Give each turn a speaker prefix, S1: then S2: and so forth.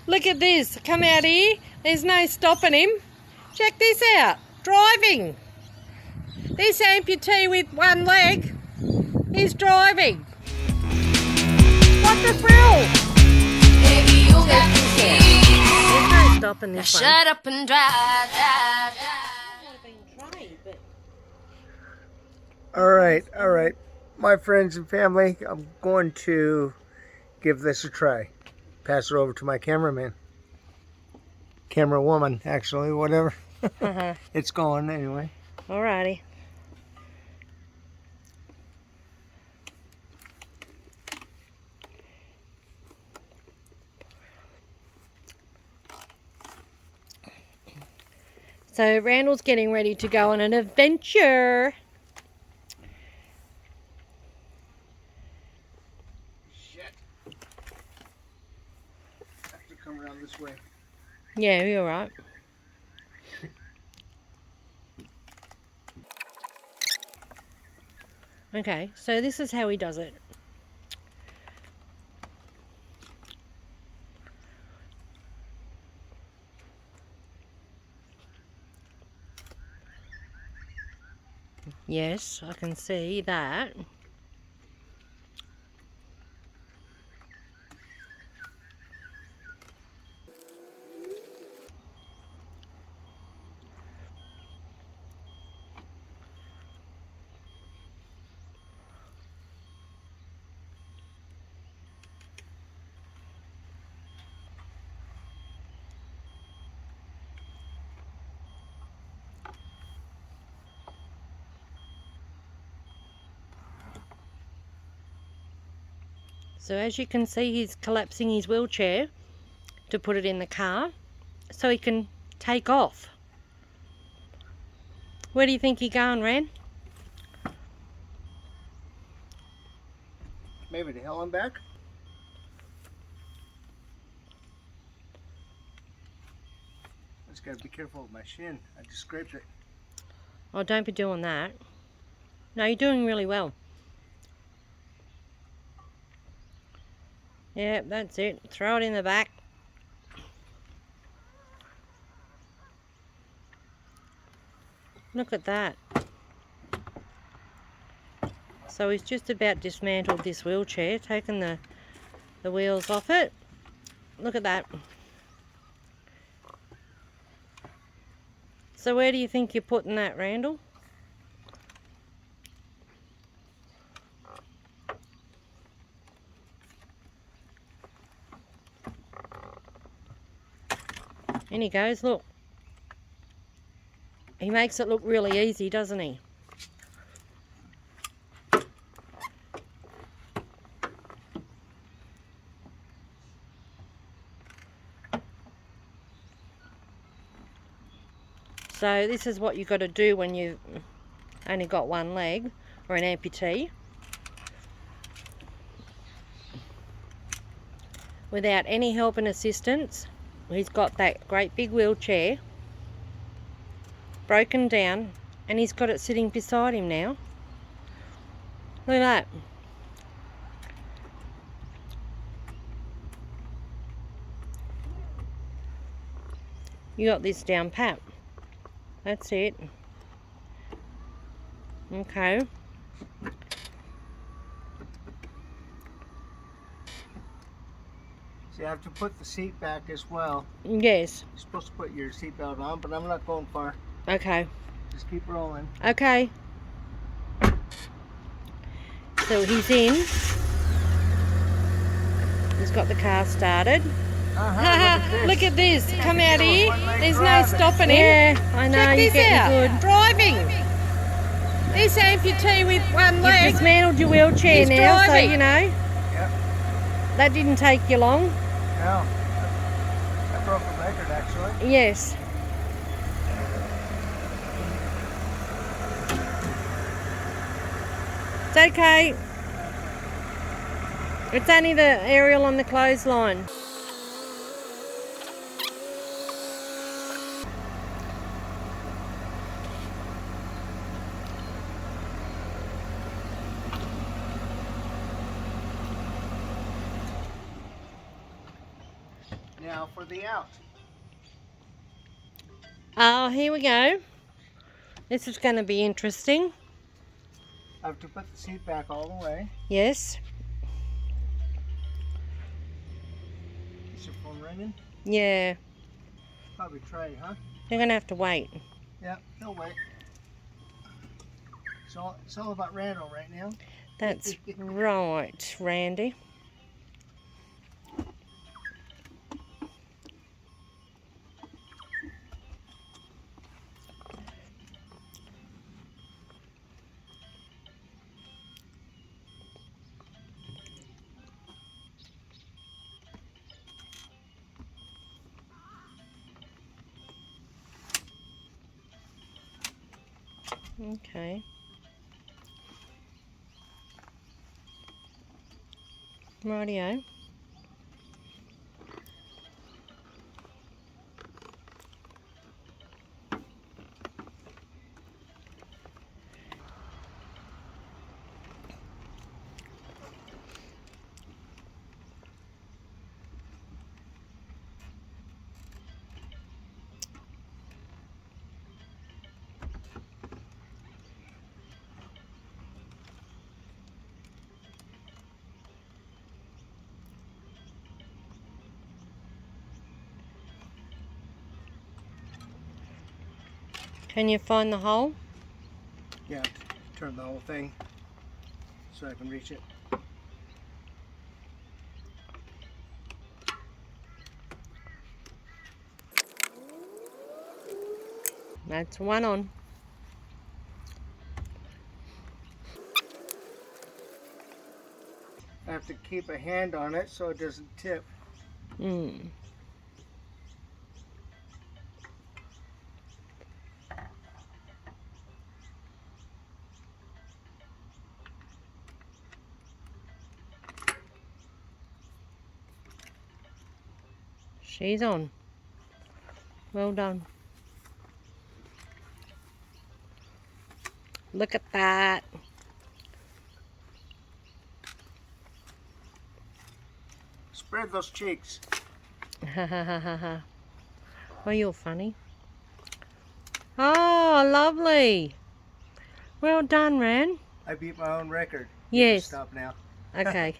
S1: Look at this. Come out here. There's no stopping him. Check this out. Driving. This amputee with one leg is driving. What the thrill?
S2: Baby, you got me.
S1: There's no stopping this one.
S2: Shut up and drive.
S3: All right, my friends and family, I'm going to give this a try. Pass it over to my cameraman. Camera woman, actually, whatever. It's going anyway.
S1: Alrighty. So Randall's getting ready to go on an adventure.
S3: Shit. Have to come around this way.
S1: Yeah, you're right. Okay, so this is how he does it. Yes, I can see that. So as you can see, he's collapsing his wheelchair to put it in the car so he can take off. Where do you think you're going, Ran?
S3: Maybe to hell and back. I just gotta be careful with my shin. I just scraped it.
S1: Oh, don't be doing that. No, you're doing really well. Yeah, that's it. Throw it in the back. Look at that. So he's just about dismantled this wheelchair, taken the wheels off it. Look at that. So where do you think you're putting that, Randall? In he goes, look. He makes it look really easy, doesn't he? So this is what you've got to do when you've only got one leg or an amputee. Without any help and assistance. He's got that great big wheelchair broken down and he's got it sitting beside him now. Look at that. You got this down pat. That's it. Okay.
S3: So you have to put the seat back as well.
S1: Yes.
S3: You're supposed to put your seatbelt on, but I'm not going far.
S1: Okay.
S3: Just keep rolling.
S1: Okay. So he's in. He's got the car started. Look at this. Come out here. There's no stopping him. Yeah, I know. Check this out. Good. Driving. This amputee with one leg. You've dismantled your wheelchair now, driving. So you know.
S3: Yep.
S1: That didn't take you long.
S3: No. I broke a record, actually.
S1: Yes. It's okay. It's only the aerial on the clothesline.
S3: Now for the out.
S1: Oh, here we go. This is going to be interesting.
S3: I have to put the seat back all the way.
S1: Yes.
S3: Is your phone ringing?
S1: Yeah.
S3: Probably Trey, huh?
S1: You're going to have to wait.
S3: Yeah, he'll wait. It's all about Randall right now.
S1: That's right, Randy. Okay. Rightio. Can you find the hole?
S3: Yeah, turn the whole thing so I can reach it.
S1: That's one on.
S3: I have to keep a hand on it so it doesn't tip.
S1: Mm. She's on. Well done. Look at that.
S3: Spread those cheeks.
S1: Ha ha ha ha ha. Oh, you're funny. Oh, lovely. Well done, Ran.
S3: I beat my own record. You can
S1: Yes.
S3: stop now.
S1: Okay.